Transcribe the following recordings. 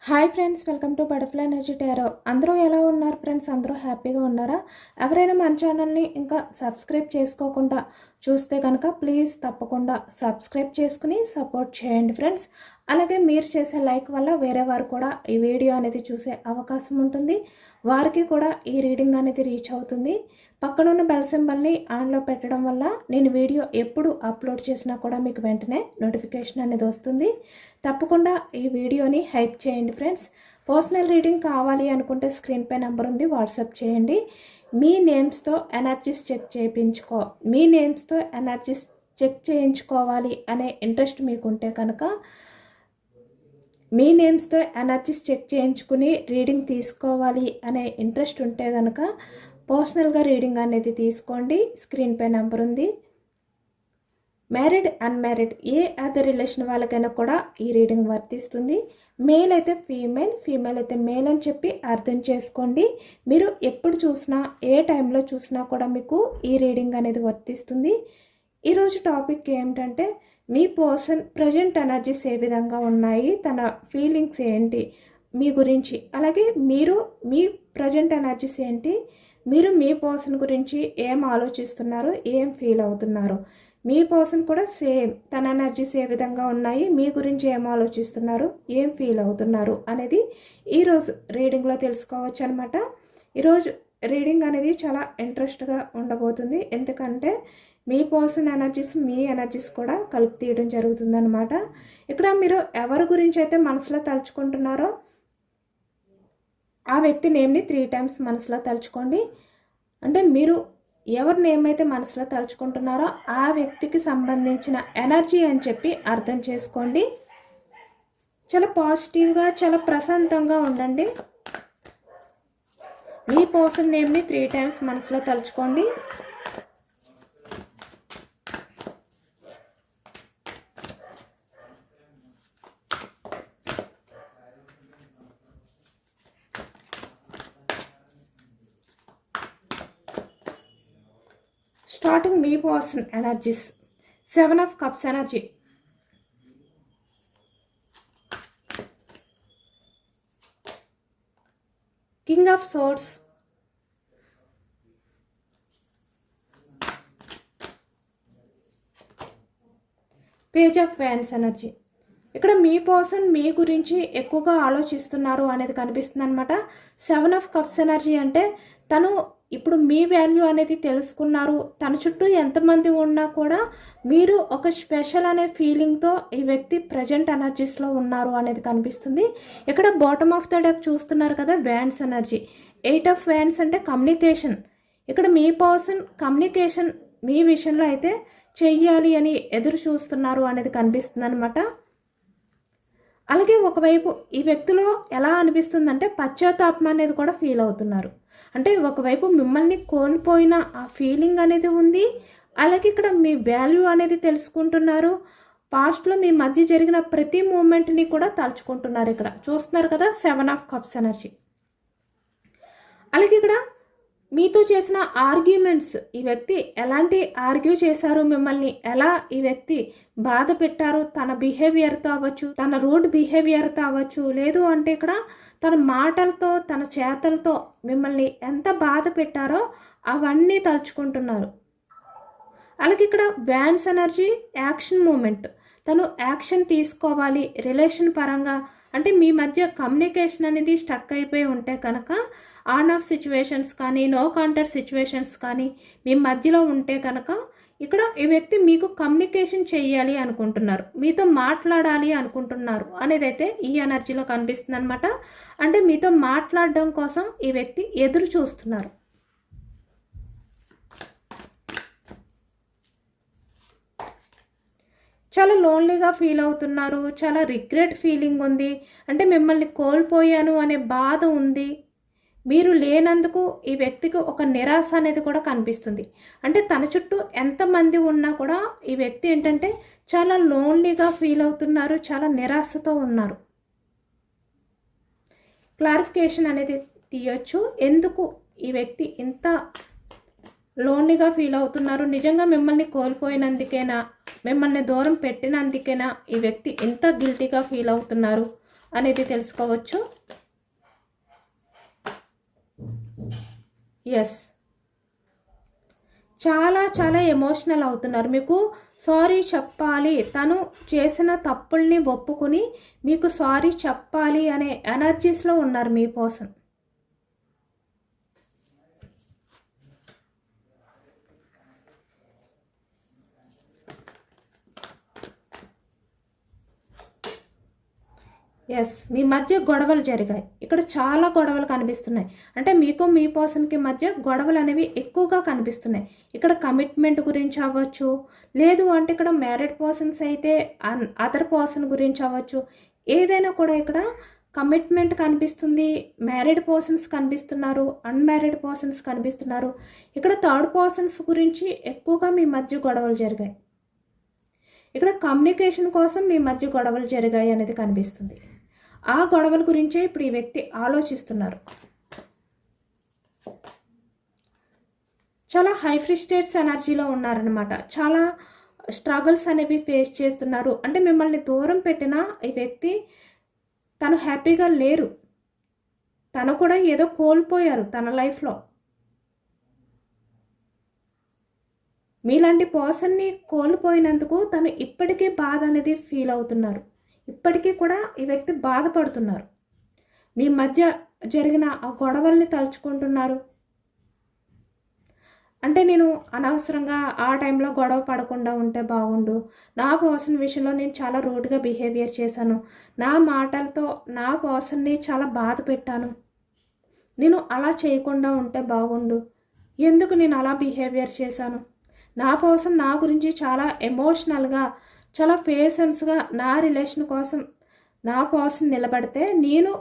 Hi friends, welcome to butterfly energy tarot. అందరూ ఎలా ఉన్నారు ఫ్రెండ్స్? అందరూ హ్యాపీగా ఉన్నారా? ఎవరైనా మన ఛానల్ని ఇంకా సబ్స్క్రైబ్ చేసుకోకుండా చూస్తే కనుక ప్లీజ్ తప్పకుండా సబ్స్క్రైబ్ చేసుకుని సపోర్ట్ చేయండి ఫ్రెండ్స్. అలాగే మీరు చేసే లైక్ వల్ల వేరే వారు కూడా ఈ వీడియో అనేది చూసే అవకాశం ఉంటుంది. వారికి కూడా ఈ రీడింగ్ అనేది రీచ్ అవుతుంది. పక్కనున్న బెల్ సింబల్ని ఆన్లో పెట్టడం వల్ల నేను వీడియో ఎప్పుడు అప్లోడ్ చేసినా కూడా మీకు వెంటనే నోటిఫికేషన్ అనేది వస్తుంది. తప్పకుండా ఈ వీడియోని హైప్ చేయండి ఫ్రెండ్స్. పర్సనల్ రీడింగ్ కావాలి అనుకుంటే స్క్రీన్పై నెంబర్ ఉంది, వాట్సాప్ చేయండి. మీ నేమ్స్తో ఎనర్జీస్ చెక్ చేయించుకోవాలి అనే ఇంట్రెస్ట్ మీకుంటే కనుక, మీ నేమ్స్తో ఎనర్జీస్ చెక్ చేయించుకుని రీడింగ్ తీసుకోవాలి అనే ఇంట్రెస్ట్ ఉంటే కనుక పర్సనల్గా రీడింగ్ అనేది తీసుకోండి. స్క్రీన్పై నెంబర్ ఉంది. మ్యారీడ్, అన్మ్యారీడ్ ఏ అదర్ రిలేషన్ వాళ్ళకైనా కూడా ఈ రీడింగ్ వర్తిస్తుంది. మేల్ అయితే ఫీమేల్, ఫీమేల్ అయితే మేల్ అని చెప్పి అర్థం చేసుకోండి. మీరు ఎప్పుడు చూసినా, ఏ టైంలో చూసినా కూడా మీకు ఈ రీడింగ్ అనేది వర్తిస్తుంది. ఈరోజు టాపిక్ ఏమిటంటే, మీ పర్సన్ ప్రజెంట్ ఎనర్జీస్ ఏ విధంగా ఉన్నాయి, తన ఫీలింగ్స్ ఏంటి మీ గురించి, అలాగే మీరు మీ ప్రజెంట్ ఎనర్జీస్ ఏంటి, మీరు మీ పర్సన్ గురించి ఏం ఆలోచిస్తున్నారు, ఏం ఫీల్ అవుతున్నారు, మీ పర్సన్ కూడా సేమ్ తన ఎనర్జీస్ ఏ విధంగా ఉన్నాయి, మీ గురించి ఏం ఆలోచిస్తున్నారు, ఏం ఫీల్ అవుతున్నారు అనేది ఈరోజు రీడింగ్లో తెలుసుకోవచ్చు అనమాట. ఈరోజు రీడింగ్ అనేది చాలా ఇంట్రెస్ట్గా ఉండబోతుంది. ఎందుకంటే మీ పర్సన్ ఎనర్జీస్, మీ ఎనర్జీస్ కూడా కలిపి తీయడం జరుగుతుందన్నమాట. ఇక్కడ మీరు ఎవరి గురించి అయితే మనసులో తలుచుకుంటున్నారో ఆ వ్యక్తి నేమ్ని 3 టైమ్స్ మనసులో తలుచుకోండి. అంటే మీరు ఎవరి నేమ్ అయితే మనసులో తలుచుకుంటున్నారో ఆ వ్యక్తికి సంబంధించిన ఎనర్జీ అని చెప్పి అర్థం చేసుకోండి. చాలా పాజిటివ్గా, చాలా ప్రశాంతంగా ఉండండి. మీ పర్సన్ నేమ్ని 3 టైమ్స్ మనసులో తలుచుకోండి. Starting me person energies, 7 of Cups energy, King of Swords, Page of Wands energy. ఇక్కడ మీ పర్సన్ మీ గురించి ఎక్కువగా ఆలోచిస్తున్నారు అనేది కనిపిస్తుంది అనమాట. 7 of Cups ఎనర్జీ అంటే తను ఇప్పుడు మీ వాల్యూ అనేది తెలుసుకున్నారు. తన చుట్టూ ఎంతమంది ఉన్నా కూడా మీరు ఒక స్పెషల్ అనే ఫీలింగ్తో ఈ వ్యక్తి ప్రజెంట్ ఎనర్జీస్లో ఉన్నారు అనేది కనిపిస్తుంది. ఇక్కడ బాటమ్ ఆఫ్ ద డెక్ చూస్తున్నారు కదా, వ్యాండ్స్ ఎనర్జీ. 8 of Wands అంటే కమ్యూనికేషన్. ఇక్కడ మీ పర్సన్ కమ్యూనికేషన్ మీ విషయంలో అయితే చెయ్యాలి అని ఎదురు చూస్తున్నారు అనేది కనిపిస్తుంది అనమాట. అలాగే ఒకవైపు ఈ వ్యక్తిలో ఎలా అనిపిస్తుందంటే పశ్చాత్తాపం అనేది కూడా ఫీల్ అవుతున్నారు. అంటే ఒకవైపు మిమ్మల్ని కోల్పోయిన ఆ ఫీలింగ్ అనేది ఉంది. అలాగే ఇక్కడ మీ వాల్యూ అనేది తెలుసుకుంటున్నారు. పాస్ట్లో మీ మధ్య జరిగిన ప్రతి మూమెంట్ని కూడా తలుచుకుంటున్నారు. ఇక్కడ చూస్తున్నారు కదా, 7 of Cups ఎనర్జీ. అలాగే ఇక్కడ మీతో చేసిన ఆర్గ్యుమెంట్స్, ఈ వ్యక్తి ఎలాంటి ఆర్గ్యూ చేశారు, మిమ్మల్ని ఎలా ఈ వ్యక్తి బాధ పెట్టారు, తన బిహేవియర్తో అవ్వచ్చు, తన రూడ్ బిహేవియర్తో అవ్వచ్చు, లేదు అంటే ఇక్కడ తన మాటలతో, తన చేతలతో మిమ్మల్ని ఎంత బాధ పెట్టారో అవన్నీ తలుచుకుంటున్నారు. అలాగే ఇక్కడ వ్యాండ్స్ ఎనర్జీ, యాక్షన్ మూమెంట్. తను యాక్షన్ తీసుకోవాలి రిలేషన్ పరంగా. అంటే మీ మధ్య కమ్యూనికేషన్ అనేది స్టక్ అయిపోయి ఉంటే కనుక, ఆన్ ఆఫ్ సిచ్యువేషన్స్ కానీ, నో కాంటాక్ట్ సిచ్యువేషన్స్ కానీ మీ మధ్యలో ఉంటే కనుక, ఇక్కడ ఈ వ్యక్తి మీకు కమ్యూనికేషన్ చేయాలి అనుకుంటున్నారు, మీతో మాట్లాడాలి అనుకుంటున్నారు అనేది అయితే ఈ ఎనర్జీలో కనిపిస్తుంది అనమాట. అంటే మీతో మాట్లాడడం కోసం ఈ వ్యక్తి ఎదురు చూస్తున్నారు. చాలా లోన్లీగా ఫీల్ అవుతున్నారు, చాలా రిగ్రెట్ ఫీలింగ్ ఉంది. అంటే మిమ్మల్ని కోల్పోయాను అనే బాధ ఉంది. మీరు లేనందుకు ఈ వ్యక్తికి ఒక నిరాశ అనేది కూడా కనిపిస్తుంది. అంటే తన చుట్టూ ఎంతమంది ఉన్నా కూడా ఈ వ్యక్తి ఏంటంటే చాలా లోన్లీగా ఫీల్ అవుతున్నారు, చాలా నిరాశతో ఉన్నారు. క్లారిఫికేషన్ అనేది తీయొచ్చు. ఎందుకు ఈ వ్యక్తి ఇంత లోన్లీగా ఫీల్ అవుతున్నారు? నిజంగా మిమ్మల్ని కోల్పోయినందుకేనా, మిమ్మల్ని దూరం పెట్టినందుకేనా ఈ వ్యక్తి ఇంత గిల్టీగా ఫీల్ అవుతున్నారు అనేది తెలుసుకోవచ్చు. ఎస్, చాలా చాలా ఎమోషనల్ అవుతున్నారు. మీకు సారీ చెప్పాలి, తను చేసిన తప్పుల్ని ఒప్పుకుని మీకు సారీ చెప్పాలి అనే ఎనర్జీస్లో ఉన్నారు మీ పర్సన్. ఎస్, మీ మధ్య గొడవలు జరిగాయి. ఇక్కడ చాలా గొడవలు కనిపిస్తున్నాయి. అంటే మీకు మీ పర్సన్కి మధ్య గొడవలు అనేవి ఎక్కువగా కనిపిస్తున్నాయి. ఇక్కడ కమిట్మెంట్ గురించి అవ్వచ్చు, లేదు అంటే ఇక్కడ మ్యారీడ్ పర్సన్స్ అయితే అదర్ పర్సన్ గురించి అవ్వచ్చు. ఏదైనా కూడా ఇక్కడ కమిట్మెంట్ కనిపిస్తుంది, మ్యారీడ్ పర్సన్స్ కనిపిస్తున్నారు, అన్మ్యారీడ్ పర్సన్స్ కనిపిస్తున్నారు. ఇక్కడ థర్డ్ పర్సన్స్ గురించి ఎక్కువగా మీ మధ్య గొడవలు జరిగాయి. ఇక్కడ కమ్యూనికేషన్ కోసం మీ మధ్య గొడవలు జరిగాయి అనేది కనిపిస్తుంది. ఆ గొడవల గురించే ఇప్పుడు ఈ వ్యక్తి ఆలోచిస్తున్నారు. చాలా హై ఫ్రస్ట్రేట్స్ ఎనర్జీలో ఉన్నారనమాట. చాలా స్ట్రగుల్స్ అనేవి ఫేస్ చేస్తున్నారు. అంటే మిమ్మల్ని దూరం పెట్టిన ఈ వ్యక్తి తను హ్యాపీగా లేరు. తను కూడా ఏదో కోల్పోయారు తన లైఫ్లో. మీలాంటి పర్సన్ని కోల్పోయినందుకు తను ఇప్పటికీ బాధ అనేది ఫీల్ అవుతున్నారు. ఇప్పటికీ కూడా ఈ వ్యక్తి బాధపడుతున్నారు. మీ మధ్య జరిగిన ఆ గొడవల్ని తలుచుకుంటున్నారు. అంటే నేను అనవసరంగా ఆ టైంలో గొడవ పడకుండా ఉంటే బాగుండు, నా పర్సన్ విషయంలో నేను చాలా రూడ్గా బిహేవియర్ చేశాను, నా మాటలతో నా పర్సన్ని చాలా బాధ పెట్టాను, నేను అలా చేయకుండా ఉంటే బాగుండు, ఎందుకు నేను అలా బిహేవియర్ చేశాను, నా పర్సన్ నా గురించి చాలా ఎమోషనల్గా చాలా పేషెన్స్గా నా రిలేషన్ కోసం నా పర్సన్ నిలబడితే నేను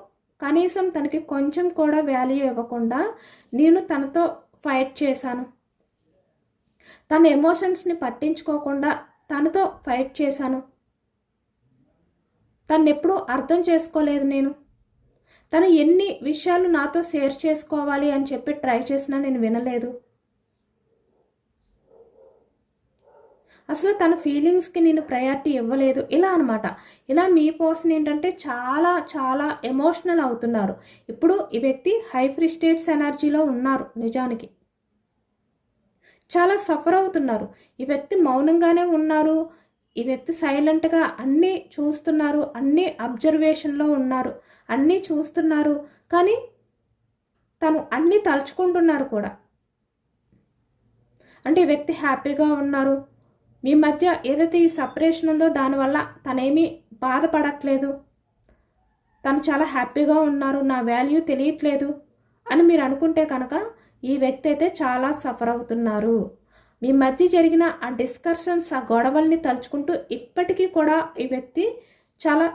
కనీసం తనకి కొంచెం కూడా వాల్యూ ఇవ్వకుండా నేను తనతో ఫైట్ చేశాను, తన ఎమోషన్స్ని పట్టించుకోకుండా తనతో ఫైట్ చేశాను, తను ఎప్పుడూ అర్థం చేసుకోలేదు, తను ఎన్ని విషయాలు నాతో షేర్ చేసుకోవాలి అని చెప్పి ట్రై చేసినా నేను వినలేదు, అసలు తన ఫీలింగ్స్కి నేను ప్రయారిటీ ఇవ్వలేదు, ఇలా అనమాట. ఇలా మీ పర్సన్ ఏంటంటే చాలా చాలా ఎమోషనల్ అవుతున్నారు. ఇప్పుడు ఈ వ్యక్తి హై ఫ్రస్ట్రేట్స్ ఎనర్జీలో ఉన్నారు. నిజానికి చాలా సఫర్ అవుతున్నారు. ఈ వ్యక్తి మౌనంగానే ఉన్నారు. ఈ వ్యక్తి సైలెంట్గా అన్నీ చూస్తున్నారు, అన్నీ అబ్జర్వేషన్లో ఉన్నారు, అన్నీ చూస్తున్నారు. కానీ తను అన్నీ తలుచుకుంటున్నారు కూడా. అంటే ఈ వ్యక్తి హ్యాపీగా ఉన్నారు. మీ మధ్య ఏదైతే ఈ సపరేషన్ ఉందో దానివల్ల తనేమీ బాధపడట్లేదు, తను చాలా హ్యాపీగా ఉన్నారు, నా వాల్యూ తెలియట్లేదు అని మీరు అనుకుంటే కనుక ఈ వ్యక్తి అయితే చాలా సఫర్ అవుతున్నారు. మీ మధ్య జరిగిన ఆ డిస్కషన్స్, ఆ గొడవల్ని తలుచుకుంటూ ఇప్పటికీ కూడా ఈ వ్యక్తి చాలా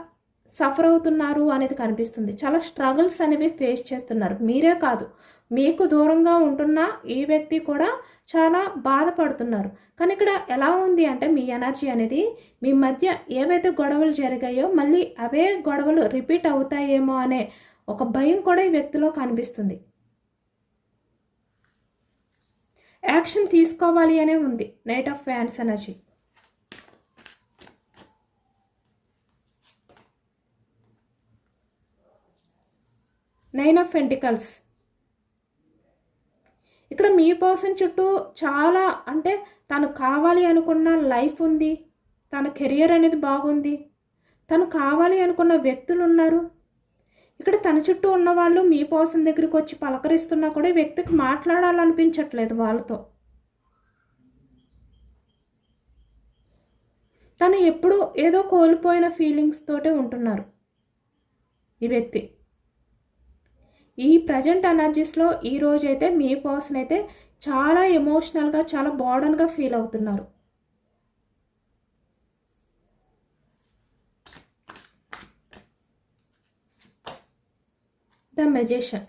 సఫర్ అవుతున్నారు అనేది కనిపిస్తుంది. చాలా స్ట్రగుల్స్ అనేవి ఫేస్ చేస్తున్నారు. మీరే కాదు, మీకు దూరంగా ఉంటున్న ఈ వ్యక్తి కూడా చాలా బాధపడుతున్నారు. కానీ ఇక్కడ ఎలా ఉంది అంటే మీ ఎనర్జీ అనేది మీ మధ్య ఏవైతే గొడవలు జరిగాయో మళ్ళీ అవే గొడవలు రిపీట్ అవుతాయేమో అనే ఒక భయం కూడా ఈ వ్యక్తిలో కనిపిస్తుంది. యాక్షన్ తీసుకోవాలి అనే ఉంది. Knight of fans energy. Nine of pentacles. ఇక్కడ మీ పర్సన్ చుట్టూ చాలా అంటే తను కావాలి అనుకున్న లైఫ్ ఉంది, తన కెరియర్ అనేది బాగుంది, తను కావాలి అనుకున్న వ్యక్తులు ఉన్నారు. ఇక్కడ తన చుట్టూ ఉన్న వాళ్ళు మీ పర్సన్ దగ్గరికి వచ్చి పలకరిస్తున్నా కూడా ఈ వ్యక్తికి మాట్లాడాలనిపించట్లేదు వాళ్ళతో. తను ఎప్పుడూ ఏదో కోల్పోయిన ఫీలింగ్స్ తోటే ఉంటున్నారు ఈ వ్యక్తి. ఈ ప్రజెంట్ ఎనర్జీస్లో ఈరోజైతే మీ పర్సన్ అయితే చాలా ఎమోషనల్గా చాలా బర్డన్గా ఫీల్ అవుతున్నారు. The magician.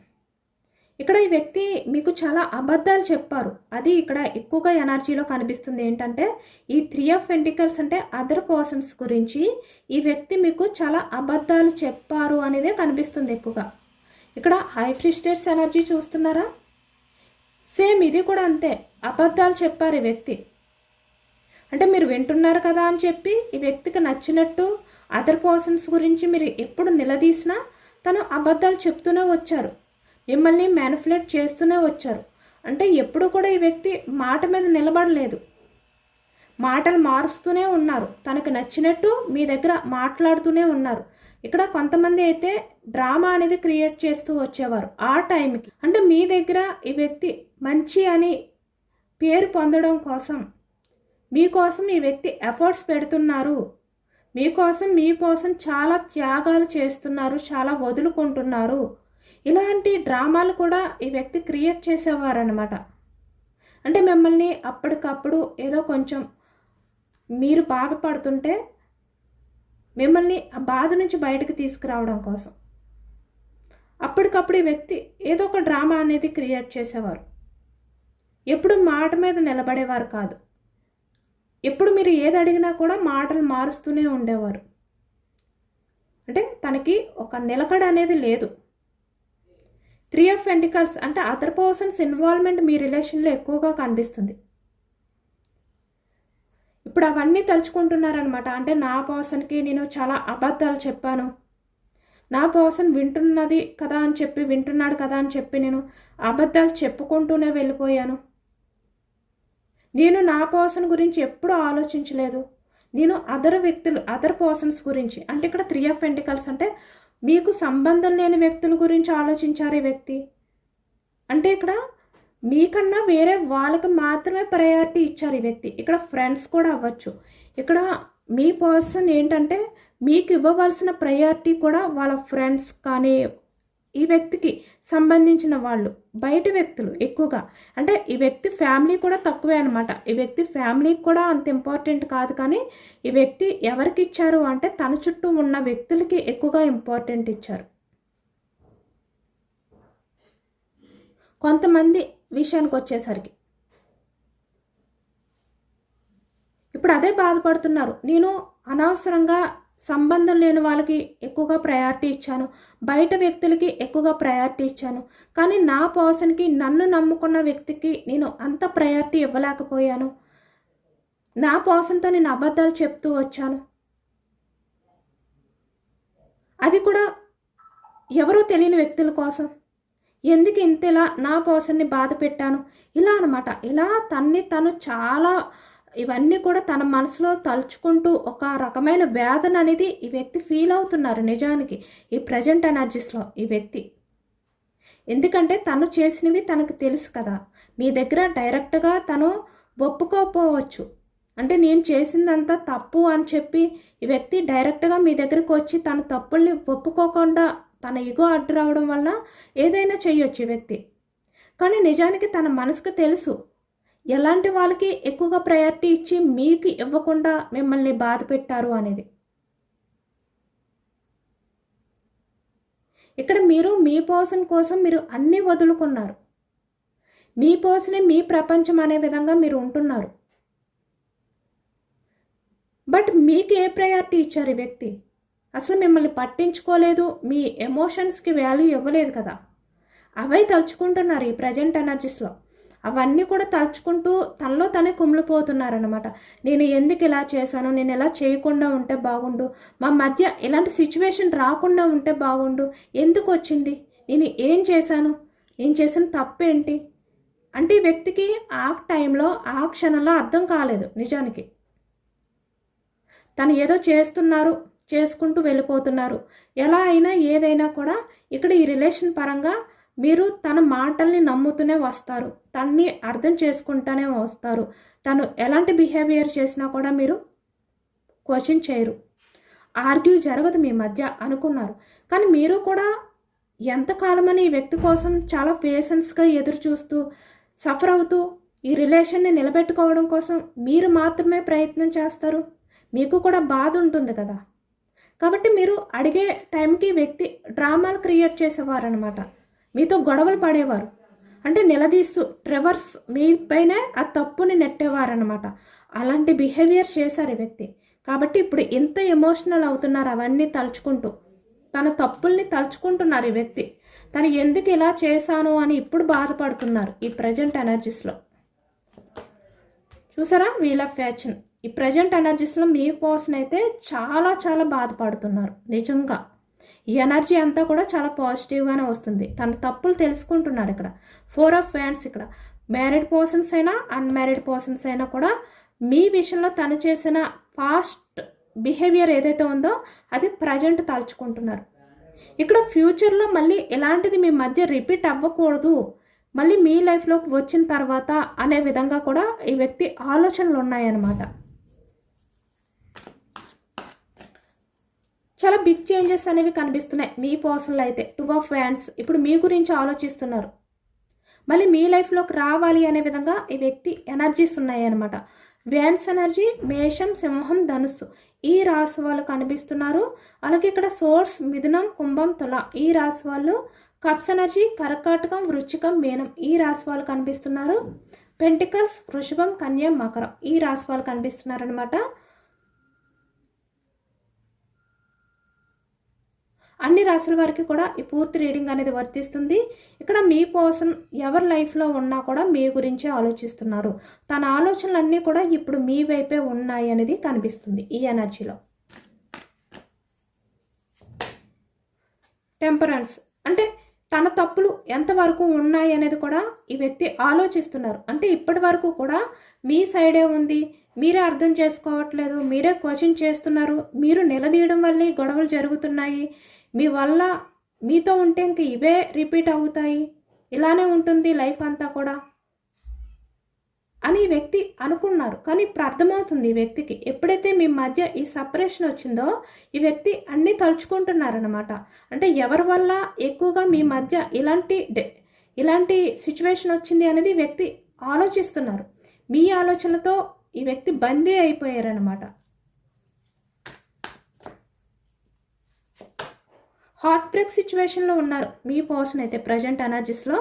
ఇక్కడ ఈ వ్యక్తి మీకు చాలా అబద్ధాలు చెప్పారు. అది ఇక్కడ ఎక్కువగా ఎనర్జీలో కనిపిస్తుంది. ఏంటంటే ఈ 3 ఆఫ్ పెంటికల్స్ అంటే అదర్ పర్సన్స్ గురించి ఈ వ్యక్తి మీకు చాలా అబద్ధాలు చెప్పారు అనేదే కనిపిస్తుంది ఎక్కువగా. ఇక్కడ హై ఫ్రస్ట్రేట్స్ ఎనర్జీ చూస్తున్నారా? సేమ్ ఇది కూడా అంతే, అబద్ధాలు చెప్పారు ఈ వ్యక్తి. అంటే మీరు వింటున్నారు కదా అని చెప్పి ఈ వ్యక్తికి నచ్చినట్టు అదర్ పర్సన్స్ గురించి మీరు ఎప్పుడు నిలదీసినా తను అబద్ధాలు చెప్తూనే వచ్చారు, మిమ్మల్ని మ్యానిపులేట్ చేస్తూనే వచ్చారు. అంటే ఎప్పుడు కూడా ఈ వ్యక్తి మాట మీద నిలబడలేదు, మాటలు మారుస్తూనే ఉన్నారు, తనకు నచ్చినట్టు మీ దగ్గర మాట్లాడుతూనే ఉన్నారు. ఇక్కడ కొంతమంది అయితే డ్రామా అనేది క్రియేట్ చేస్తూ వచ్చేవారు ఆ టైంకి. అంటే మీ దగ్గర ఈ వ్యక్తి మంచి అని పేరు పొందడం కోసం మీకోసం ఈ వ్యక్తి ఎఫర్ట్స్ పెడుతున్నారు, మీకోసం చాలా త్యాగాలు చేస్తున్నారు, చాలా వదులుకుంటున్నారు. ఇలాంటి డ్రామాలు కూడా ఈ వ్యక్తి క్రియేట్ చేసేవారనమాట. అంటే మిమ్మల్ని అప్పటికప్పుడు ఏదో కొంచెం మీరు బాధపడుతుంటే మిమ్మల్ని ఆ బాధ నుంచి బయటకు తీసుకురావడం కోసం అప్పటికప్పుడు ఈ వ్యక్తి ఏదో ఒక డ్రామా అనేది క్రియేట్ చేసేవారు. ఎప్పుడు మాట మీద నిలబడేవారు కాదు. ఎప్పుడు మీరు ఏది అడిగినా కూడా మాటలు మారుస్తూనే ఉండేవారు. అంటే తనకి ఒక నిలకడ అనేది లేదు. 3 of Pentacles అంటే అదర్ పర్సన్స్ ఇన్వాల్వ్మెంట్ మీ రిలేషన్లో ఎక్కువగా కనిపిస్తుంది. ఇప్పుడు అవన్నీ తలుచుకుంటున్నారనమాట. అంటే నా పర్సన్కి నేను చాలా అబద్ధాలు చెప్పాను, నా పర్సన్ వింటున్నాడు కదా అని చెప్పి నేను అబద్ధాలు చెప్పుకుంటూనే వెళ్ళిపోయాను. నేను నా పర్సన్ గురించి ఎప్పుడూ ఆలోచించలేదు, నేను అదర్ పర్సన్స్ గురించి. అంటే ఇక్కడ 3 of Pentacles అంటే మీకు సంబంధం లేని వ్యక్తుల గురించి ఆలోచించారు ఈ వ్యక్తి. అంటే ఇక్కడ మీకన్నా వేరే వాళ్ళకి మాత్రమే ప్రయారిటీ ఇచ్చారు ఈ వ్యక్తి. ఇక్కడ ఫ్రెండ్స్ కూడా అవ్వచ్చు. ఇక్కడ మీ పర్సన్ ఏంటంటే మీకు ఇవ్వవలసిన ప్రయారిటీ కూడా వాళ్ళ ఫ్రెండ్స్ కానీ ఈ వ్యక్తికి సంబంధించిన వాళ్ళు బయట వ్యక్తులు ఎక్కువగా. అంటే ఈ వ్యక్తి ఫ్యామిలీ కూడా తక్కువే అనమాట. ఈ వ్యక్తి ఫ్యామిలీకి కూడా అంత ఇంపార్టెంట్ కాదు, కానీ ఈ వ్యక్తి ఎవరికి ఇచ్చారు అంటే తన చుట్టూ ఉన్న వ్యక్తులకి ఎక్కువగా ఇంపార్టెంట్ ఇచ్చారు. కొంతమంది విషయానికి వచ్చేసరికి ఇప్పుడు అదే బాధపడుతున్నారు. నేను అనవసరంగా సంబంధం లేని వాళ్ళకి ఎక్కువగా ప్రయారిటీ ఇచ్చాను, బయట వ్యక్తులకి ఎక్కువగా ప్రయారిటీ ఇచ్చాను, కానీ నా పర్సన్కి నన్ను నమ్ముకున్న వ్యక్తికి నేను అంత ప్రయారిటీ ఇవ్వలేకపోయాను, నా పర్సన్తో నేను అబద్ధాలు చెప్తూ వచ్చాను, అది కూడా ఎవరో తెలియని వ్యక్తుల కోసం. ఎందుకు ఇంతలా నా పర్సన్ని బాధ పెట్టాను ఇలా అనమాట. ఇలా తను చాలా ఇవన్నీ కూడా తన మనసులో తలుచుకుంటూ ఒక రకమైన వేదన అనేది ఈ వ్యక్తి ఫీల్ అవుతున్నారు నిజానికి ఈ ప్రజెంట్ ఎనర్జీస్లో ఈ వ్యక్తి. ఎందుకంటే తను చేసినవి తనకు తెలుసు కదా. మీ దగ్గర డైరెక్ట్గా తను ఒప్పుకోకపోవచ్చు. అంటే నేను చేసిందంతా తప్పు అని చెప్పి ఈ వ్యక్తి డైరెక్ట్గా మీ దగ్గరికి వచ్చి తన తప్పుల్ని ఒప్పుకోకుండా తన ఇగో అడ్డు రావడం వల్ల ఏదైనా చేయొచ్చు ఈ వ్యక్తి. కానీ నిజానికి తన మనసుకు తెలుసు ఎలాంటి వాళ్ళకి ఎక్కువగా ప్రయారిటీ ఇచ్చి మీకు ఇవ్వకుండా మిమ్మల్ని బాధ పెట్టారు అనేది. ఇక్కడ మీరు మీ పర్సన్ కోసం మీరు అన్నీ వదులుకున్నారు, మీ పర్సనే మీ ప్రపంచం అనే విధంగా మీరు ఉంటున్నారు. బట్ మీకు ఏ ప్రయారిటీ ఇచ్చారు ఈ వ్యక్తి? అసలు మిమ్మల్ని పట్టించుకోలేదు, మీ ఎమోషన్స్కి వాల్యూ ఇవ్వలేదు కదా. అవే తలుచుకుంటున్నారు ఈ ప్రజెంట్ ఎనర్జీస్లో. అవన్నీ కూడా తలుచుకుంటూ తనలో తనే కుమిలిపోతున్నారనమాట. నేను ఎందుకు ఇలా చేశాను, నేను ఎలా చేయకుండా ఉంటే బాగుండు, మా మధ్య ఇలాంటి సిచ్యువేషన్ రాకుండా ఉంటే బాగుండు, ఎందుకు వచ్చింది, నేను ఏం చేశాను, నేను చేసిన తప్పేంటి అంటే ఈ వ్యక్తికి ఆ టైంలో ఆ క్షణంలో అర్థం కాలేదు నిజానికి. తను ఏదో చేసుకుంటూ వెళ్ళిపోతున్నారు. ఎలా అయినా ఏదైనా కూడా ఇక్కడ ఈ రిలేషన్ పరంగా మీరు తన మాటల్ని నమ్ముతూనే వస్తారు, తన్ని అర్థం చేసుకుంటూనే వస్తారు. తను ఎలాంటి బిహేవియర్ చేసినా కూడా మీరు క్వశ్చన్ చేయరు, ఆర్గ్యూ జరగదు మీ మధ్య అనుకున్నారు. కానీ మీరు కూడా ఎంతకాలమని ఈ వ్యక్తి కోసం చాలా పేషెన్స్గా ఎదురు చూస్తూ సఫర్ అవుతూ ఈ రిలేషన్ని నిలబెట్టుకోవడం కోసం మీరు మాత్రమే ప్రయత్నం చేస్తారు. మీకు కూడా బాధ ఉంటుంది కదా. కాబట్టి మీరు అడిగే టైంకి వ్యక్తి డ్రామాలు క్రియేట్ చేసేవారనమాట, మీతో గొడవలు పడేవారు. అంటే నిలదీస్తూ రివర్స్ మీపైనే ఆ తప్పుని నెట్టేవారనమాట. అలాంటి బిహేవియర్ చేశారు ఈ వ్యక్తి. కాబట్టి ఇప్పుడు ఎంత ఎమోషనల్ అవుతున్నారు అవన్నీ తలుచుకుంటూ, తన తప్పుల్ని తలుచుకుంటున్నారు ఈ వ్యక్తి. తను ఎందుకు ఇలా చేశాను అని ఇప్పుడు బాధపడుతున్నారు ఈ ప్రజెంట్ ఎనర్జీస్లో. చూసారా వీల్ ఆఫ్ ఫార్చ్యూన్. ఈ ప్రజెంట్ ఎనర్జీస్లో మీ పర్సన్ అయితే చాలా చాలా బాధపడుతున్నారు నిజంగా. ఈ ఎనర్జీ అంతా కూడా చాలా పాజిటివ్గానే వస్తుంది. తన తప్పులు తెలుసుకుంటున్నారు. ఇక్కడ 4 ఆఫ్ వ్యాండ్స్, ఇక్కడ మ్యారీడ్ పర్సన్స్ అయినా అన్మ్యారీడ్ పర్సన్స్ అయినా కూడా మీ విషయంలో తను చేసిన పాస్ట్ బిహేవియర్ ఏదైతే ఉందో అది ప్రజెంట్ తలుచుకుంటున్నారు. ఇక్కడ ఫ్యూచర్లో మళ్ళీ ఎలాంటిది మీ మధ్య రిపీట్ అవ్వకూడదు, మళ్ళీ మీ లైఫ్లోకి వచ్చిన తర్వాత అనే విధంగా కూడా ఈ వ్యక్తి ఆలోచనలు ఉన్నాయన్నమాట. చాలా బిగ్ చేంజెస్ అనేవి కనిపిస్తున్నాయి మీ పర్సన్లో అయితే. 2 ఆఫ్ వ్యాండ్స్ ఇప్పుడు మీ గురించి ఆలోచిస్తున్నారు, మళ్ళీ మీ లైఫ్లోకి రావాలి అనే విధంగా ఈ వ్యక్తి ఎనర్జీస్ ఉన్నాయి అన్నమాట. వ్యాన్స్ ఎనర్జీ మేషం, సింహం, ధనుస్సు ఈ రాశి వాళ్ళు కనిపిస్తున్నారు. అలాగే ఇక్కడ సోర్స్ మిథునం, కుంభం, తుల ఈ రాశి వాళ్ళు. కప్స్ ఎనర్జీ కర్కాటకం, వృశ్చికం, మీనం ఈ రాశి వాళ్ళు కనిపిస్తున్నారు. పెంటికల్స్ వృషభం, కన్య, మకరం ఈ రాశి వాళ్ళు కనిపిస్తున్నారు అనమాట. అన్ని రాశుల వారికి కూడా ఈ పూర్తి రీడింగ్ అనేది వర్తిస్తుంది. ఇక్కడ మీ పర్సన్ ఎవరి లైఫ్లో ఉన్నా కూడా మీ గురించే ఆలోచిస్తున్నారు. తన ఆలోచనలన్నీ కూడా ఇప్పుడు మీ వైపే ఉన్నాయి అనేది కనిపిస్తుంది ఈ ఎనర్జీలో. టెంపరెన్స్ అంటే తన తప్పులు ఎంతవరకు ఉన్నాయి అనేది కూడా ఈ వ్యక్తి ఆలోచిస్తున్నారు. అంటే ఇప్పటి వరకు కూడా మీ సైడే ఉంది, మీరే అర్థం చేసుకోవట్లేదు, మీరే క్వశ్చన్ చేస్తున్నారు, మీరు నిలదీయడం వల్లే గొడవలు జరుగుతున్నాయి, మీ వల్ల మీతో ఉంటే ఇంక ఇవే రిపీట్ అవుతాయి, ఇలానే ఉంటుంది లైఫ్ అంతా కూడా అని ఈ వ్యక్తి అనుకున్నారు. కానీ ఇప్పుడు అర్థమవుతుంది ఈ వ్యక్తికి, ఎప్పుడైతే మీ మధ్య ఈ సపరేషన్ వచ్చిందో ఈ వ్యక్తి అన్నీ తలుచుకుంటున్నారనమాట. అంటే ఎవరి వల్ల ఎక్కువగా మీ మధ్య ఇలాంటి సిచ్యువేషన్ వచ్చింది అనేది ఈ వ్యక్తి ఆలోచిస్తున్నారు. మీ ఆలోచనలతో ఈ వ్యక్తి బందీ అయిపోయారనమాట. హార్ట్ బ్రేక్ సిచ్యువేషన్లో ఉన్నారు మీ పర్సన్ అయితే. ప్రజెంట్ ఎనర్జీస్లో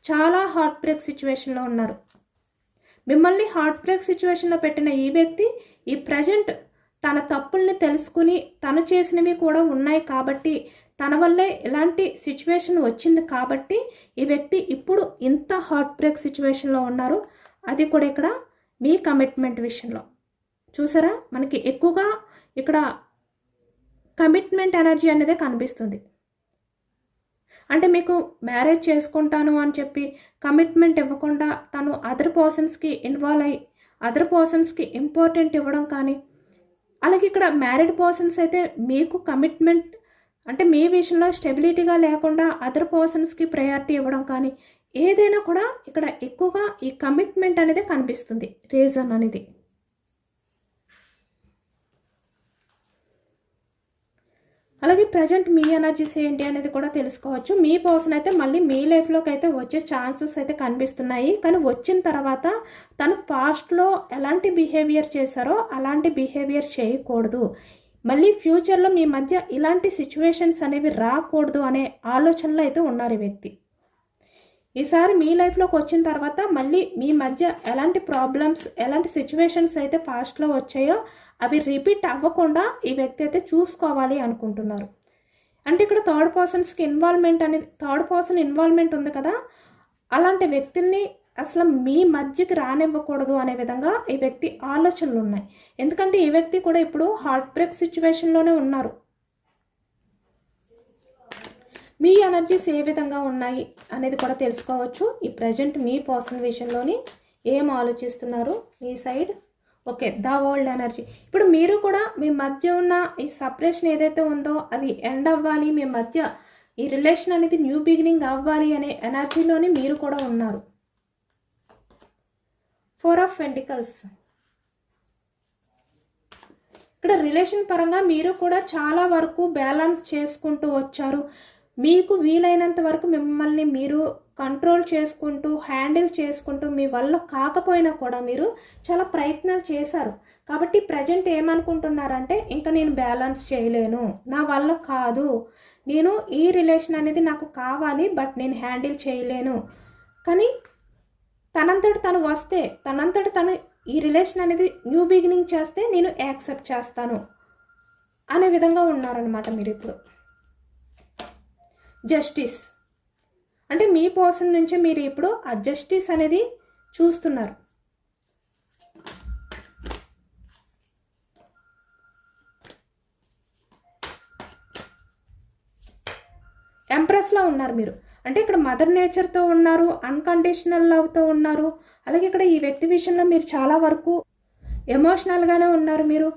చాలా హార్ట్ బ్రేక్ సిచ్యువేషన్లో ఉన్నారు. మిమ్మల్ని హార్ట్ బ్రేక్ సిచ్యువేషన్లో పెట్టిన ఈ వ్యక్తి ఈ ప్రజెంట్ తన తప్పుల్ని తెలుసుకుని తను చేసినవి కూడా ఉన్నాయి కాబట్టి, తన వల్లే ఇలాంటి సిచ్యువేషన్ వచ్చింది కాబట్టి ఈ వ్యక్తి ఇప్పుడు ఇంత హార్ట్ బ్రేక్ సిచ్యువేషన్లో ఉన్నారు. అది కూడా ఇక్కడ మీ కమిట్మెంట్ విషయంలో. చూసారా, మనకి ఎక్కువగా ఇక్కడ కమిట్మెంట్ ఎనర్జీ అనేదే కనిపిస్తుంది. అంటే మీకు మ్యారేజ్ చేసుకుంటాను అని చెప్పి కమిట్మెంట్ ఇవ్వకుండా తను అదర్ పర్సన్స్కి ఇన్వాల్వ్ అయ్యి అదర్ పర్సన్స్కి ఇంపార్టెంట్ ఇవ్వడం కానీ, అలాగే ఇక్కడ మ్యారీడ్ పర్సన్స్ అయితే మీకు కమిట్మెంట్ అంటే మీ విషయంలో స్టెబిలిటీగా లేకుండా అదర్ పర్సన్స్కి ప్రయారిటీ ఇవ్వడం కానీ, ఏదైనా కూడా ఇక్కడ ఎక్కువగా ఈ కమిట్మెంట్ అనేది కనిపిస్తుంది రీజన్ అనేది. అలాగే ప్రజెంట్ మీ ఎనర్జీస్ ఏంటి అనేది కూడా తెలుసుకోవచ్చు. మీ పర్సన్ అయితే మళ్ళీ మీ లైఫ్లోకి అయితే వచ్చే ఛాన్సెస్ అయితే కనిపిస్తున్నాయి. కానీ వచ్చిన తర్వాత తను పాస్ట్లో ఎలాంటి బిహేవియర్ చేశారో అలాంటి బిహేవియర్ చేయకూడదు, మళ్ళీ ఫ్యూచర్లో మీ మధ్య ఇలాంటి సిచ్యువేషన్స్ అనేవి రాకూడదు అనే ఆలోచనలో అయితే ఉన్నారు ఈ వ్యక్తి. ఈసారి మీ లైఫ్లోకి వచ్చిన తర్వాత మళ్ళీ మీ మధ్య ఎలాంటి ప్రాబ్లమ్స్ ఎలాంటి సిచ్యువేషన్స్ అయితే పాస్ట్లో వచ్చాయో అవి రిపీట్ అవ్వకుండా ఈ వ్యక్తి అయితే చూసుకోవాలి అనుకుంటున్నారు. అంటే ఇక్కడ థర్డ్ పర్సన్స్కి ఇన్వాల్వ్మెంట్ అనేది, థర్డ్ పర్సన్ ఇన్వాల్వ్మెంట్ ఉంది కదా, అలాంటి వ్యక్తుల్ని అసలు మీ మధ్యకి రానివ్వకూడదు అనే విధంగా ఈ వ్యక్తి ఆలోచనలు ఉన్నాయి. ఎందుకంటే ఈ వ్యక్తి కూడా ఇప్పుడు హార్ట్ బ్రేక్ సిచ్యువేషన్లోనే ఉన్నారు. మీ ఎనర్జీస్ ఏ విధంగా ఉన్నాయి అనేది కూడా తెలుసుకోవచ్చు. ఈ ప్రజెంట్ మీ పర్సన్ విషయంలోని ఏం ఆలోచిస్తున్నారు మీ side. Okay, the world energy. ఇప్పుడు మీరు కూడా మీ మధ్య ఉన్న ఈ సపరేషన్ ఏదైతే ఉందో అది ఎండ్ అవ్వాలి, మీ మధ్య ఈ రిలేషన్ అనేది న్యూ బిగినింగ్ అవ్వాలి అనే ఎనర్జీలోని మీరు కూడా ఉన్నారు. 4 ఆఫ్ పెంటికల్స్. ఇక్కడ రిలేషన్ పరంగా మీరు కూడా చాలా వరకు బ్యాలెన్స్ చేసుకుంటూ వచ్చారు. మీకు వీలైనంత వరకు మిమ్మల్ని మీరు కంట్రోల్ చేసుకుంటూ హ్యాండిల్ చేసుకుంటూ మీ వల్ల కాకపోయినా కూడా మీరు చాలా ప్రయత్నాలు చేశారు. కాబట్టి ప్రజెంట్ ఏమనుకుంటున్నారంటే ఇంకా నేను బ్యాలెన్స్ చేయలేను, నా వల్ల కాదు, నేను ఈ రిలేషన్ అనేది నాకు కావాలి బట్ నేను హ్యాండిల్ చేయలేను, కానీ తనంతటి తను వస్తే తనంతటి తను ఈ రిలేషన్ అనేది న్యూ బిగినింగ్ చేస్తే నేను యాక్సెప్ట్ చేస్తాను అనే విధంగా ఉన్నారనమాట మీరు ఇప్పుడు. జస్టిస్ అంటే మీ పర్సన్ నుంచి మీరు ఇప్పుడు ఆ జస్టిస్ అనేది చూస్తున్నారు. ఎంప్రెస్లో ఉన్నారు మీరు. అంటే ఇక్కడ మదర్ నేచర్తో ఉన్నారు, అన్కండిషనల్ లవ్తో ఉన్నారు. అలాగే ఇక్కడ ఈ వ్యక్తి విషయంలో మీరు చాలా వరకు ఎమోషనల్గానే ఉన్నారు మీరు.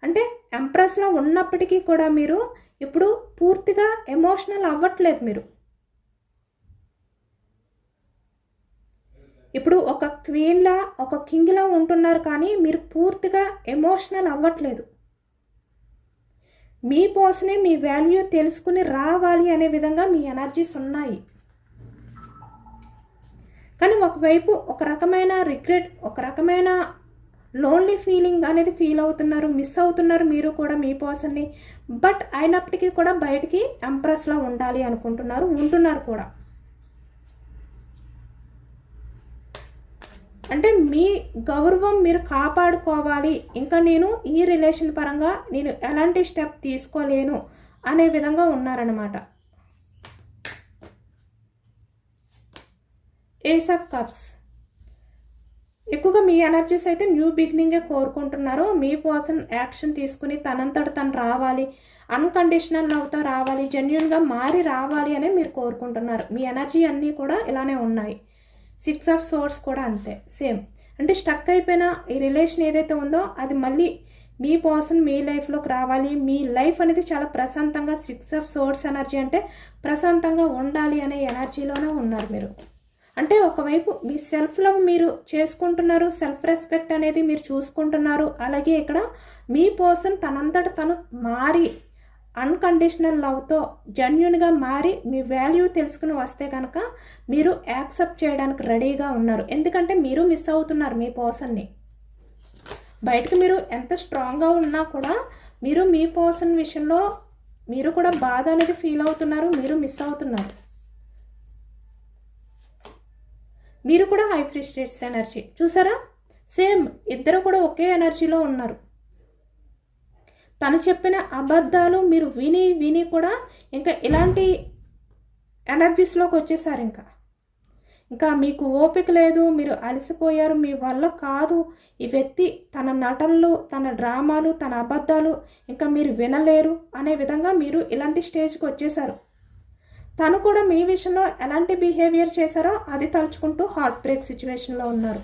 అంటే ఎంప్రెస్లో ఉన్నప్పటికీ కూడా మీరు ఇప్పుడు పూర్తిగా ఎమోషనల్ అవ్వట్లేదు మీరు. ఇప్పుడు ఒక క్వీన్లా ఒక కింగ్లా ఉంటున్నారు, కానీ మీరు పూర్తిగా ఎమోషనల్ అవ్వట్లేదు. మీ పర్సనే మీ వాల్యూ తెలుసుకుని రావాలి అనే విధంగా మీ ఎనర్జీస్ ఉన్నాయి. కానీ ఒకవైపు ఒక రకమైన రిగ్రెట్, ఒక రకమైన లోన్లీ ఫీలింగ్ అనేది ఫీల్ అవుతున్నారు, మిస్ అవుతున్నారు మీరు కూడా మీ పర్సన్ని. బట్ అయినప్పటికీ కూడా బయటికి ఎంప్రెస్లా ఉండాలి అనుకుంటున్నారు, ఉంటున్నారు కూడా. అంటే మీ గౌరవం మీరు కాపాడుకోవాలి, ఇంకా నేను ఈ రిలేషన్ పరంగా నేను ఎలాంటి స్టెప్ తీసుకోలేను అనే విధంగా ఉన్నారనమాట. Ace of cups. ఎక్కువగా మీ ఎనర్జీస్ అయితే న్యూ బిగినింగే కోరుకుంటున్నారు. మీ పర్సన్ యాక్షన్ తీసుకుని తనంతట తను రావాలి, అన్కండిషనల్ లవ్తో రావాలి, జెన్యున్గా మారి రావాలి అనే మీరు కోరుకుంటున్నారు. మీ ఎనర్జీ అన్నీ కూడా ఇలానే ఉన్నాయి. 6 ఆఫ్ సోర్స్ కూడా అంతే, సేమ్. అంటే స్టక్ అయిపోయిన ఈ రిలేషన్ ఏదైతే ఉందో అది మళ్ళీ మీ పర్సన్ మీ లైఫ్లోకి రావాలి, మీ లైఫ్ అనేది చాలా ప్రశాంతంగా. 6 ఆఫ్ సోర్స్ ఎనర్జీ అంటే ప్రశాంతంగా ఉండాలి అనే ఎనర్జీలోనే ఉన్నారు మీరు. అంటే ఒకవైపు మీ సెల్ఫ్ లవ్ మీరు చేసుకుంటున్నారు, సెల్ఫ్ రెస్పెక్ట్ అనేది మీరు చూసుకుంటున్నారు. అలాగే ఇక్కడ మీ పర్సన్ తనంతట తను మారి అన్కండిషనల్ లవ్తో జెన్యున్గా మారి మీ వాల్యూ తెలుసుకుని వస్తే కనుక మీరు యాక్సెప్ట్ చేయడానికి రెడీగా ఉన్నారు. ఎందుకంటే మీరు మిస్ అవుతున్నారు మీ పర్సన్ని. బయటకు మీరు ఎంత స్ట్రాంగ్గా ఉన్నా కూడా మీరు మీ పర్సన్ విషయంలో మీరు కూడా బాధ అనేది ఫీల్ అవుతున్నారు, మీరు మిస్ అవుతున్నారు. మీరు కూడా హై ఫ్రస్ట్రేట్స్ ఎనర్జీ చూసారా, సేమ్ ఇద్దరు కూడా ఒకే ఎనర్జీలో ఉన్నారు. తను చెప్పిన అబద్ధాలు మీరు విని విని కూడా ఇంకా ఇలాంటి ఎనర్జీస్లోకి వచ్చేసారు. ఇంకా మీకు ఓపిక లేదు, మీరు అలసిపోయారు, మీ వల్ల కాదు ఈ వ్యక్తి తన నటనలు, తన డ్రామాలు, తన అబద్ధాలు ఇంకా మీరు వినలేరు అనే విధంగా మీరు ఇలాంటి స్టేజ్కి వచ్చేసారు. తను కూడా మీ విషయంలో ఎలాంటి బిహేవియర్ చేశారో అది తలుచుకుంటూ హార్ట్ బ్రేక్ సిచ్యువేషన్లో ఉన్నారు.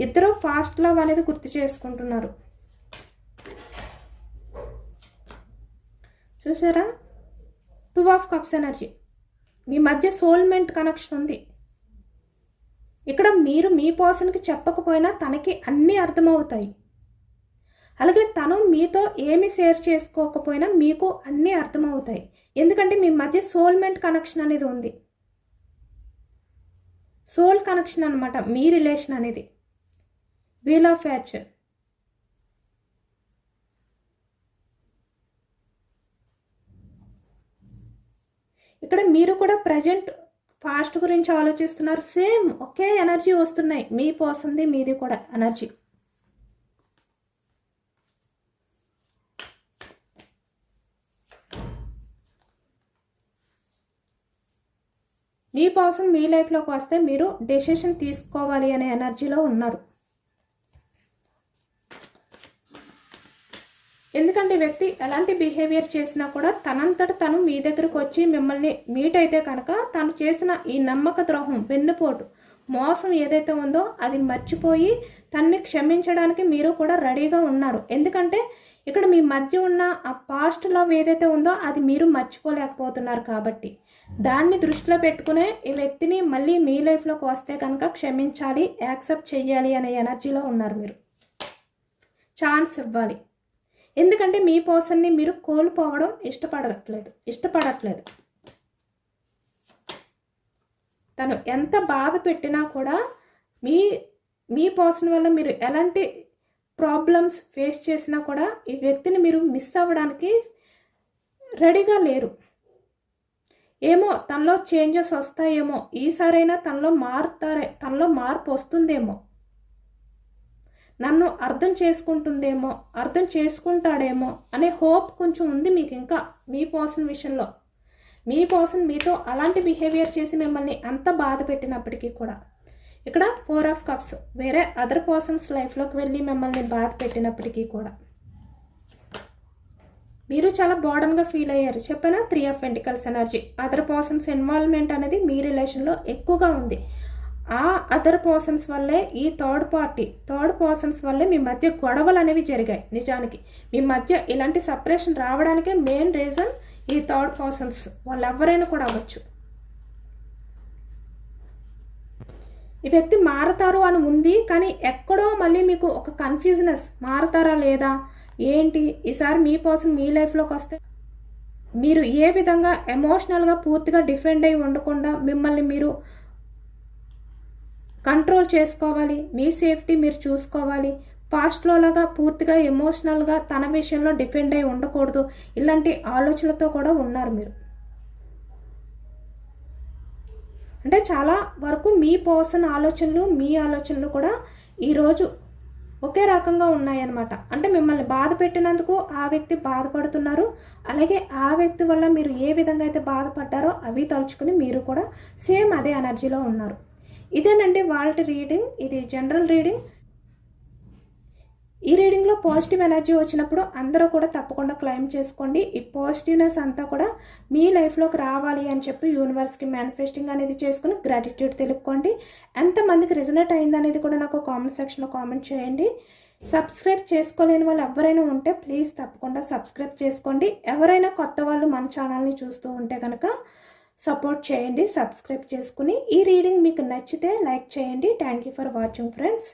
ఇద్దరు ఫాస్ట్ లవ్ అనేది గుర్తు చేసుకుంటున్నారు. చూసారా, 2 ఆఫ్ కప్స్ ఎనర్జీ. మీ మధ్య సోల్మెంట్ కనెక్షన్ ఉంది. ఇక్కడ మీరు మీ పర్సన్కి చెప్పకపోయినా తనకి అన్నీ అర్థమవుతాయి. అలాగే తను మీతో ఏమి షేర్ చేసుకోకపోయినా మీకు అన్నీ అర్థమవుతాయి. ఎందుకంటే మీ మధ్య సోల్మెంట్ కనెక్షన్ అనేది ఉంది. సోల్ కనెక్షన్ అనమాట మీ రిలేషన్ అనేది. Wheel of fortune. ఇక్కడ మీరు కూడా ప్రజెంట్ ఫాస్ట్ గురించి ఆలోచిస్తున్నారు. సేమ్ ఒకే ఎనర్జీ వస్తున్నాయి, మీ పర్సన్ది మీది కూడా ఎనర్జీ. మీ పర్సన్ మీ లైఫ్లోకి వస్తే మీరు డెసిషన్ తీసుకోవాలి అనే ఎనర్జీలో ఉన్నారు. ఎందుకంటే వ్యక్తి ఎలాంటి బిహేవియర్ చేసినా కూడా తనంతట తను మీ దగ్గరకు వచ్చి మిమ్మల్ని మీట్ అయితే కనుక తను చేసిన ఈ నమ్మక ద్రోహం, వెన్నుపోటు, మోసం ఏదైతే ఉందో అది మర్చిపోయి తన్ని క్షమించడానికి మీరు కూడా రెడీగా ఉన్నారు. ఎందుకంటే ఇక్కడ మీ మధ్య ఉన్న ఆ పాస్ట్ లవ్ ఏదైతే ఉందో అది మీరు మర్చిపోలేకపోతున్నారు. కాబట్టి దాన్ని దృష్టిలో పెట్టుకునే ఈ వ్యక్తిని మళ్ళీ మీ లైఫ్లోకి వస్తే కనుక క్షమించాలి, యాక్సెప్ట్ చెయ్యాలి అనే ఎనర్జీలో ఉన్నారు మీరు. ఛాన్స్ ఇవ్వాలి. ఎందుకంటే మీ పర్సన్ని మీరు కోల్పోవడం ఇష్టపడట్లేదు. తను ఎంత బాధ పెట్టినా కూడా మీ పర్సన్ వల్ల మీరు ఎలాంటి ప్రాబ్లమ్స్ ఫేస్ చేసినా కూడా ఈ వ్యక్తిని మీరు మిస్ అవ్వడానికి రెడీగా లేరు. ఏమో తనలో చేంజెస్ వస్తాయేమో, ఈసారైనా తనలో మార్పు వస్తుందేమో, నన్ను అర్థం చేసుకుంటుందేమో, అర్థం చేసుకుంటాడేమో అనే హోప్ కొంచెం ఉంది మీకు ఇంకా మీ పర్సన్ విషయంలో. మీ పర్సన్ మీతో అలాంటి బిహేవియర్ చేసి మిమ్మల్ని అంత బాధ పెట్టినప్పటికీ కూడా ఇక్కడ 4 ఆఫ్ కప్స్ వేరే అదర్ పర్సన్స్ లైఫ్లోకి వెళ్ళి మిమ్మల్ని బాధ పెట్టినప్పటికీ కూడా మీరు చాలా బోర్డన్గా ఫీల్ అయ్యారు. చెప్పిన 3 of pentacles energy. Other persons involvement అనేది మీ రిలేషన్లో ఎక్కువగా ఉంది. ఆ అదర్ పర్సన్స్ వల్లే ఈ థర్డ్ పర్సన్స్ వల్లే మీ మధ్య గొడవలు అనేవి జరిగాయి. నిజానికి మీ మధ్య ఇలాంటి సపరేషన్ రావడానికే మెయిన్ రీజన్ ఈ థర్డ్ పర్సన్స్. వాళ్ళు ఎవరైనా కూడా అవ్వచ్చు. ఈ వ్యక్తి మారతారు అని ఉంది, కానీ ఎక్కడో మళ్ళీ మీకు ఒక కన్ఫ్యూజనెస్, మారతారా లేదా ఏంటి, ఈసారి మీ పర్సన్ మీ లైఫ్లోకి వస్తే మీరు ఏ విధంగా ఎమోషనల్గా పూర్తిగా డిఫెండ్ అయి ఉండకుండా మిమ్మల్ని మీరు కంట్రోల్ చేసుకోవాలి, మీ సేఫ్టీ మీరు చూసుకోవాలి. పాస్ట్లో లాగా పూర్తిగా ఎమోషనల్గా తన విషయంలో డిఫెండ్ అయి ఉండకూడదు. ఇలాంటి ఆలోచనలతో కూడా ఉన్నారు మీరు. అంటే చాలా వరకు మీ పర్సన్ ఆలోచనలు, మీ ఆలోచనలు కూడా ఈరోజు ఒకే రకంగా ఉన్నాయన్నమాట. అంటే మిమ్మల్ని బాధ పెట్టినందుకు ఆ వ్యక్తి బాధపడుతున్నారు. అలాగే ఆ వ్యక్తి వల్ల మీరు ఏ విధంగా అయితే బాధపడ్డారో అవి తలుచుకుని మీరు కూడా సేమ్ అదే ఎనర్జీలో ఉన్నారు. ఇదేనండి వాళ్ళ రీడింగ్. ఇది జనరల్ రీడింగ్. ఈ రీడింగ్లో పాజిటివ్ ఎనర్జీ వచ్చినప్పుడు అందరూ కూడా తప్పకుండా క్లెయిమ్ చేసుకోండి. ఈ పాజిటివ్నెస్ అంతా కూడా మీ లైఫ్లోకి రావాలి అని చెప్పి యూనివర్స్కి మేనిఫెస్టింగ్ అనేది చేసుకుని గ్రాటిట్యూడ్ తెలుపుకోండి. ఎంతమందికి రిజనేట్ అయిందనేది కూడా నాకు కామెంట్ సెక్షన్లో కామెంట్ చేయండి. సబ్స్క్రైబ్ చేసుకోలేని వాళ్ళు ఎవరైనా ఉంటే ప్లీజ్ తప్పకుండా సబ్స్క్రైబ్ చేసుకోండి. ఎవరైనా కొత్త వాళ్ళు మన ఛానల్ని చూస్తూ ఉంటే కనుక సపోర్ట్ చేయండి, సబ్స్క్రైబ్ చేసుకుని. ఈ రీడింగ్ మీకు నచ్చితే లైక్ చేయండి. Thank you for watching friends.